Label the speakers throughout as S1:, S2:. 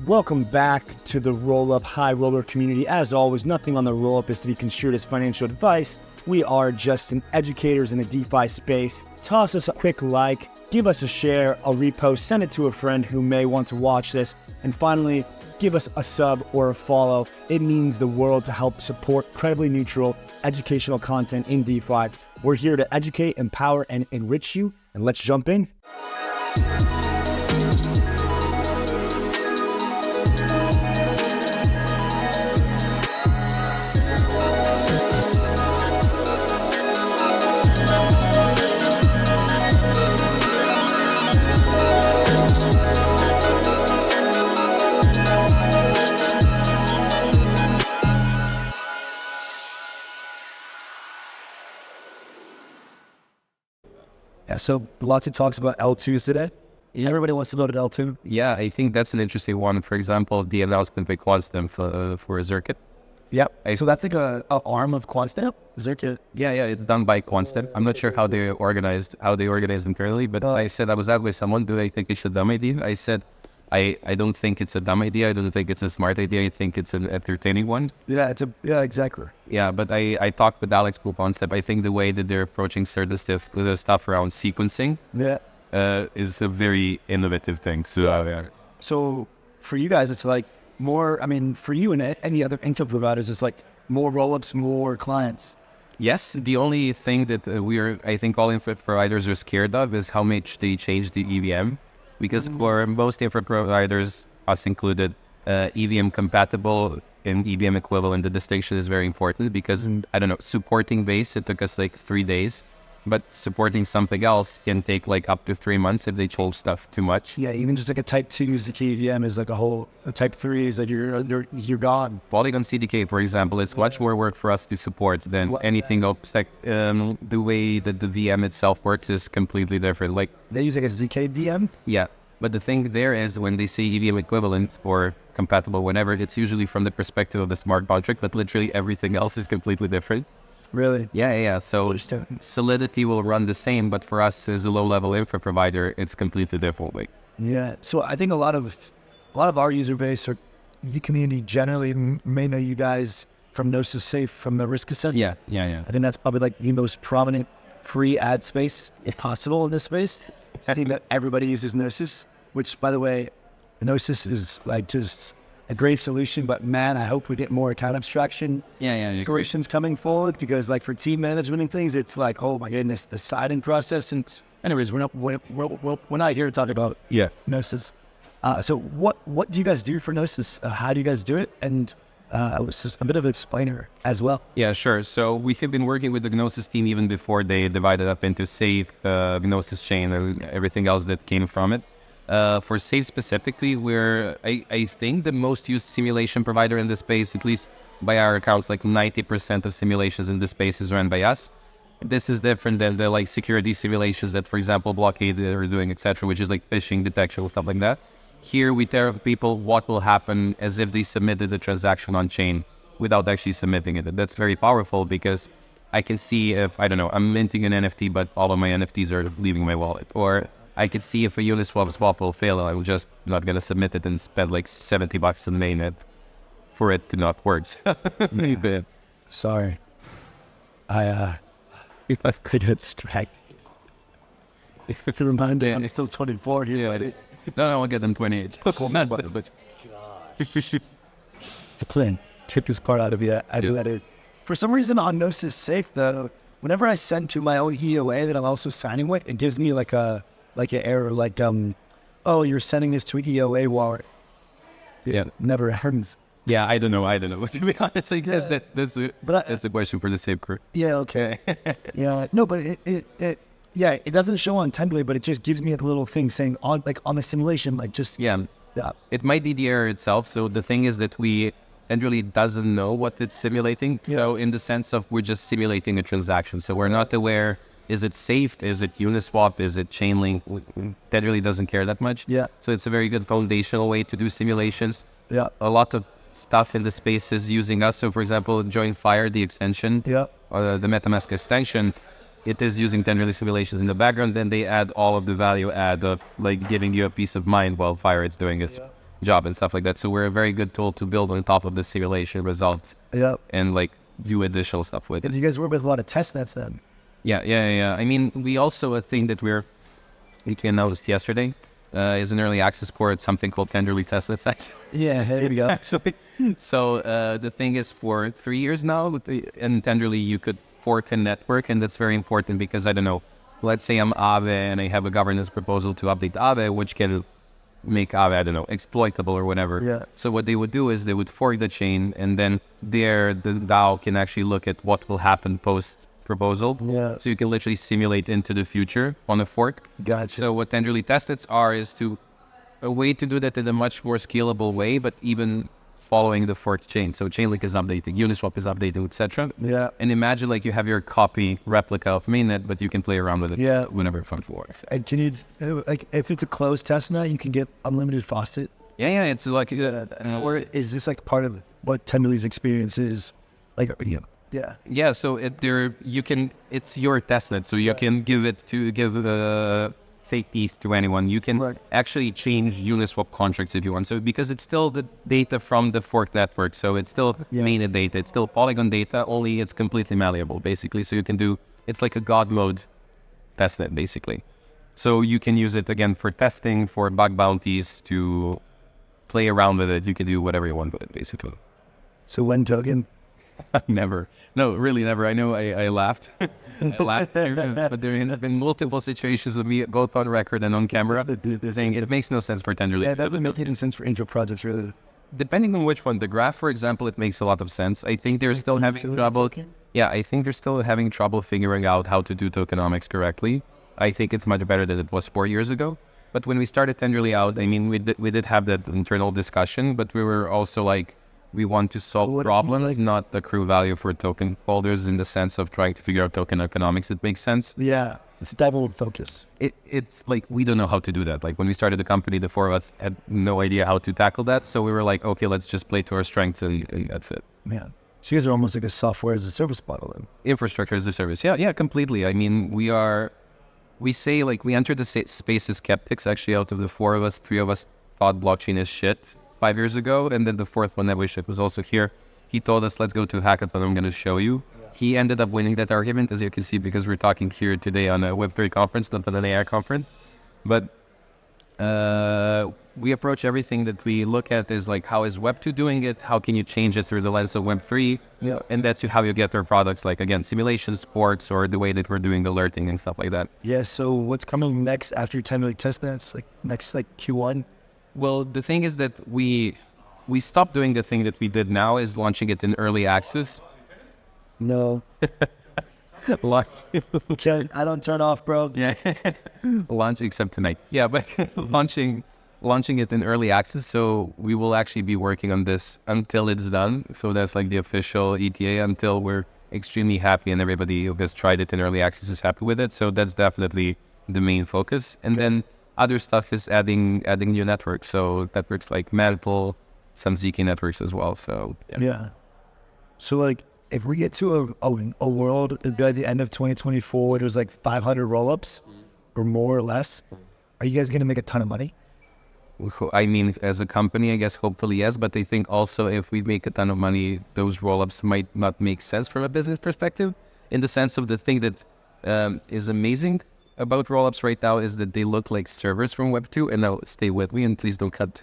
S1: Welcome back to the Roll-Up High Roller community. As always, nothing on the roll-up is to be construed as financial advice. We are just some educators in the DeFi space. Toss us a quick like, give us a share, a repost, send it to a friend who may want to watch this, and finally, give us a sub or a follow. It means the world to help support credibly neutral educational content in DeFi. We're here to educate, empower, and enrich you, and let's jump in. Yeah, so lots of talks about L2s today. Everybody wants to go to L2.
S2: Yeah, I think that's an interesting one. For example, the announcement by Quantstamp for Zirkit.
S1: Yep. So that's like a arm of Quantstamp, Zirkit.
S2: Yeah, it's done by Quantstamp. I'm not sure how they organized internally, but I said, I was asked by someone, do I think it's a dumb idea? I said, I don't think it's a dumb idea. I don't think it's a smart idea. I think it's an entertaining one.
S1: Yeah, exactly.
S2: Yeah, but I talked with Alex from Quantstamp. I think the way that they're approaching certain stuff around sequencing is a very innovative thing.
S1: So for you guys, it's like more, for you and any other info providers, it's like more rollups, more clients.
S2: Yes, the only thing that I think all info providers are scared of is how much they change the EVM. Because for most infra providers, us included, EVM compatible and EVM equivalent, the distinction is very important because, supporting Base, it took us like 3 days, but supporting something else can take like up to 3 months if they change stuff too much.
S1: Yeah, even just like a type 2 CDK EVM is like a type 3 is like you're gone.
S2: Polygon CDK, for example, it's much more work for us to support than anything else. Like the way that the VM itself works is completely different. Like
S1: they use like a ZK VM?
S2: Yeah. But the thing there is when they say EVM equivalent or compatible, whatever, it's usually from the perspective of the smart contract, but literally everything else is completely different.
S1: Really?
S2: Yeah. So Solidity will run the same, but for us as a low-level infra provider, it's completely different.
S1: Yeah. So I think a lot of our user base or the community generally may know you guys from Gnosis Safe from the risk assessment.
S2: Yeah.
S1: I think that's probably like the most prominent free ad space possible in this space. I think that everybody uses Gnosis, which, by the way, Gnosis is like just a great solution. But man, I hope we get more account abstraction solutions coming forward because, like, for team management and things, it's like, oh my goodness, the signing process. And anyways, we're not here to talk about Gnosis. So what do you guys do for Gnosis? How do you guys do it? And I was just a bit of an explainer as well.
S2: Yeah, sure. So we have been working with the Gnosis team even before they divided up into Safe, Gnosis Chain, and everything else that came from it. For Safe specifically, we're, I think, the most used simulation provider in the space, at least by our accounts. Like 90% of simulations in the space is run by us. This is different than the security simulations that, for example, Blockade are doing, etc., which is like phishing detection, stuff like that. Here we tell people what will happen as if they submitted the transaction on chain without actually submitting it. That's very powerful because I can see if, I'm minting an NFT, but all of my NFTs are leaving my wallet. Or I can see if a Uniswap swap will fail, I'm just not going to submit it and spend like $70 on mainnet for it to not work.
S1: Sorry. I could get distracted. If you remind me, I'm still 24 here.
S2: No, I'll get them 28.
S1: But the plan. Take this part out of you. I do that. For some reason on Gnosis Safe though, whenever I send to my own EOA that I'm also signing with, it gives me like an error, like oh, you're sending this to an EOA wallet. It never happens.
S2: Yeah, I don't know. But to be honest, I guess that's a question for the Safe crew.
S1: Yeah. Okay. No, but it doesn't show on template, but it just gives me a little thing saying on the simulation,
S2: It might be the error itself. So the thing is that it really doesn't know what it's simulating. Yeah. So in the sense of we're just simulating a transaction. So we're not aware, is it safe? Is it Uniswap? Is it Chainlink? That really doesn't care that much.
S1: Yeah.
S2: So it's a very good foundational way to do simulations.
S1: Yeah.
S2: A lot of stuff in the space is using us. So for example, Join Fire, the extension, or the MetaMask extension, it is using Tenderly simulations in the background. Then they add all of the value add of giving you a peace of mind while Fire is doing its job and stuff like that. So we're a very good tool to build on top of the simulation results.
S1: Yep.
S2: And like do additional stuff with it.
S1: And you guys work with a lot of testnets then?
S2: Yeah. I mean, we also a thing that we announced yesterday is an early access for something called Tenderly Testnets. Actually.
S1: Yeah, there you go.
S2: Actually, so the thing is, for 3 years now, and Tenderly you could fork a network, and that's very important because I don't know. Let's say I'm Aave and I have a governance proposal to update Aave, which can make Aave, I don't know, exploitable or whatever.
S1: Yeah.
S2: So what they would do is they would fork the chain, and then there the DAO can actually look at what will happen post proposal.
S1: Yeah.
S2: So you can literally simulate into the future on a fork.
S1: Gotcha.
S2: So what Tenderly Testnets are is a way to do that in a much more scalable way, but even following the forked chain. So Chainlink is updating, Uniswap is updating, etc.
S1: Yeah.
S2: And imagine like you have your copy replica of mainnet, but you can play around with it whenever fun works.
S1: And can you, like, if it's a closed testnet, you can get unlimited faucet?
S2: Yeah, it's like...
S1: or is this like part of what Tenderly's experience is? Like,
S2: Yeah, so it's your testnet, so you can give fake ETH to anyone. You can actually change Uniswap contracts if you want. So because it's still the data from the fork network, so it's still mainnet data, it's still Polygon data, only it's completely malleable, basically. So you can it's like a God mode testnet, basically. So you can use it again for testing, for bug bounties, to play around with it. You can do whatever you want with it, basically.
S1: So when token?
S2: Never. No, really never. I know I laughed. I laughed here, but there has been multiple situations with me, both on record and on camera, saying it makes no sense for Tenderly.
S1: Yeah, it doesn't make any sense for intro projects, really.
S2: Depending on which one. The graph, for example, it makes a lot of sense. I think they're still having trouble. Yeah, I think they're still having trouble figuring out how to do tokenomics correctly. I think it's much better than it was 4 years ago. But when we started Tenderly out, I mean, we did have that internal discussion, but we were also like, we want to solve problems, not accrue value for token holders in the sense of trying to figure out token economics. It makes sense.
S1: Yeah, it's a double focus.
S2: It's like, we don't know how to do that. Like when we started the company, the four of us had no idea how to tackle that. So we were like, okay, let's just play to our strengths and that's it.
S1: Yeah. So you guys are almost like a software as a service model then.
S2: Infrastructure as a service. Yeah, completely. I mean, we say like we entered the space as skeptics. Actually, out of the four of us, 3 of us thought blockchain is shit 5 years ago, and then the fourth one, Nevishik, was also here. He told us, let's go to a hackathon, I'm going to show you. He ended up winning that argument, as you can see, because we're talking here today on a Web3 conference, not an AI conference. But we approach everything that we look at is like, how is Web2 doing it? How can you change it through the lens of Web3?
S1: Yeah.
S2: And that's how you get our products, like, again, simulations, forks, or the way that we're doing alerting and stuff like that.
S1: Yeah, so what's coming next after Tenderly testnets, like next Q1?
S2: Well, the thing is that we stopped doing the thing that we did now, is launching it in early access.
S1: No. Okay, I don't turn off, bro.
S2: Yeah. Launch except tonight. Yeah, but launching it in early access. So we will actually be working on this until it's done. So that's like the official ETA, until we're extremely happy and everybody who has tried it in early access is happy with it. So that's definitely the main focus. And then other stuff is adding new networks. So networks like Mantle, some ZK networks as well. So
S1: yeah. So like, if we get to a world by the end of 2024 where there's like 500 rollups or more or less, are you guys going to make a ton of money?
S2: I mean, as a company, I guess hopefully yes, but I think also if we make a ton of money, those rollups might not make sense from a business perspective, in the sense of the thing that is amazing about rollups right now is that they look like servers from Web2, and now stay with me and please don't cut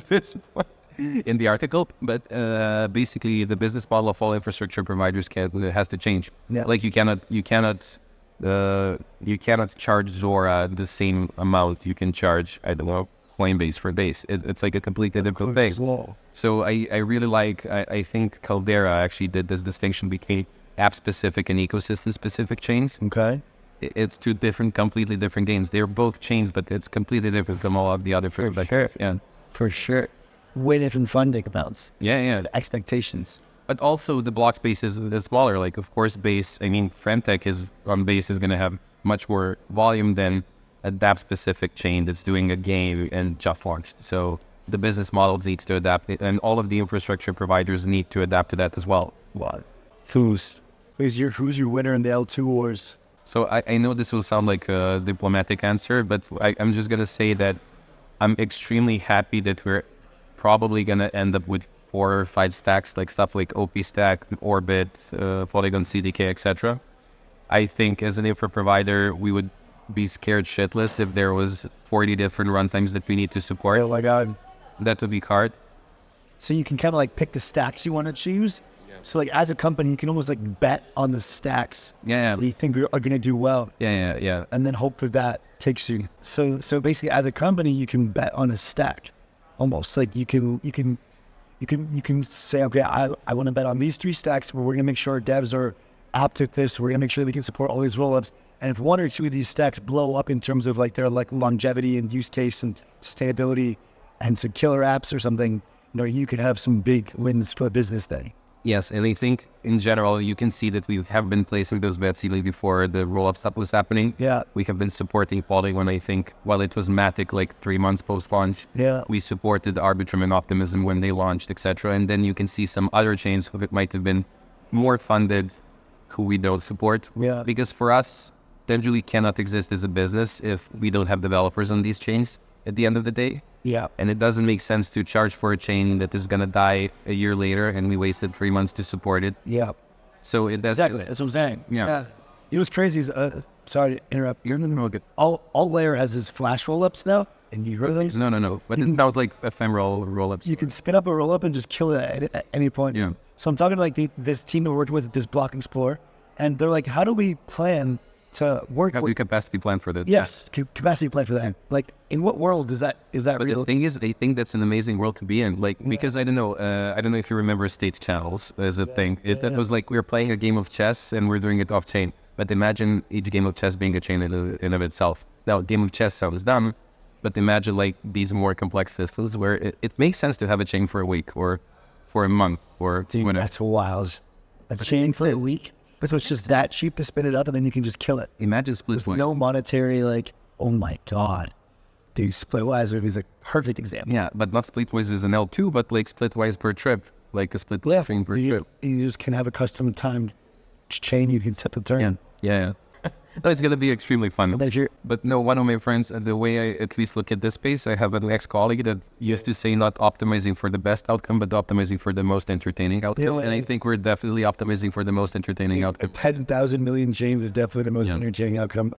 S2: this point in the article, but basically the business model of all infrastructure providers has to change.
S1: Yeah.
S2: Like you cannot charge Zora the same amount you can charge, I don't know, Coinbase for Base. It's like a completely different thing.
S1: Whoa.
S2: So I really like, I think Caldera actually did this distinction between app-specific and ecosystem-specific chains.
S1: Okay.
S2: It's two completely different games. They're both chains, but it's completely different from all of the other perspectives.
S1: Sure.
S2: Yeah.
S1: For sure. Way different funding amounts.
S2: Yeah.
S1: Expectations.
S2: But also the block space is smaller. Like, of course, Base, I mean, Fremtech on Base is going to have much more volume than a DApp-specific chain that's doing a game and just launched. So the business model needs to adapt, and all of the infrastructure providers need to adapt to that as well.
S1: Wow. Who's your winner in the L2 wars?
S2: So I know this will sound like a diplomatic answer, but I'm just going to say that I'm extremely happy that we're probably gonna end up with 4 or 5 stacks, like stuff like OP Stack, Orbit, Polygon CDK, etc. I think as an infra provider, we would be scared shitless if there was 40 different runtimes that we need to support.
S1: Oh my God.
S2: That would be hard.
S1: So you can kind of like pick the stacks you want to choose. So like as a company, you can almost like bet on the stacks that you think are going to do well.
S2: Yeah.
S1: And then hope that that takes you. So basically as a company, you can bet on a stack almost. Like you can say, okay, I want to bet on these 3 stacks, but we're going to make sure our devs are apt at this. We're going to make sure that we can support all these rollups. And if 1 or 2 of these stacks blow up in terms of like their like longevity and use case and sustainability and some killer apps or something, you could have some big wins for the business then.
S2: Yes, and I think in general, you can see that we have been placing those bets even before the roll-up stuff was happening.
S1: Yeah.
S2: We have been supporting Polygon, I think, while it was Matic like 3 months post-launch.
S1: Yeah.
S2: We supported Arbitrum and Optimism when they launched, etc. And then you can see some other chains who might have been more funded who we don't support.
S1: Yeah.
S2: Because for us, Tenderly cannot exist as a business if we don't have developers on these chains at the end of the day.
S1: Yeah.
S2: And it doesn't make sense to charge for a chain that is going to die a year later and we wasted 3 months to support it.
S1: Yeah.
S2: So
S1: exactly. That's what I'm saying.
S2: Yeah.
S1: It was crazy. Sorry to interrupt.
S2: You're no good.
S1: All Layer has his flash rollups now. And you heard of those?
S2: No. But it sounds like ephemeral rollups.
S1: You can spin up a rollup and just kill it at any point.
S2: Yeah.
S1: So I'm talking to like this team that worked with this Block Explorer, and they're like, how do we plan to work
S2: Have
S1: with...
S2: we capacity plan for this?
S1: Yes, capacity plan for that. Like, in what world is that
S2: But
S1: real?
S2: the thing is, I think that's an amazing world to be in. Like, because I don't know if you remember state channels as a thing. That was like, we're playing a game of chess and we're doing it off chain. But imagine each game of chess being a chain in of itself. Now, game of chess sounds dumb, but imagine like these more complex systems where it makes sense to have a chain for a week or for a month or whatever.
S1: That's wild. A chain for a week? So it's just that cheap to spin it up and then you can just kill it.
S2: Imagine Splitwise.
S1: No monetary, like, oh my God. Dude, Splitwise is a perfect example.
S2: Yeah, but not Splitwise is an L2, but like Splitwise per trip, like a split string per trip.
S1: You just can have a custom timed chain you can set the turn.
S2: Yeah. No, it's going to be extremely fun.
S1: But
S2: no, one of my friends, the way I at least look at this space, I have an ex-colleague that used to say not optimizing for the best outcome, but optimizing for the most entertaining outcome.
S1: Yeah,
S2: and I think we're definitely optimizing for the most entertaining outcome.
S1: 10,000 million chains is definitely the most entertaining outcome.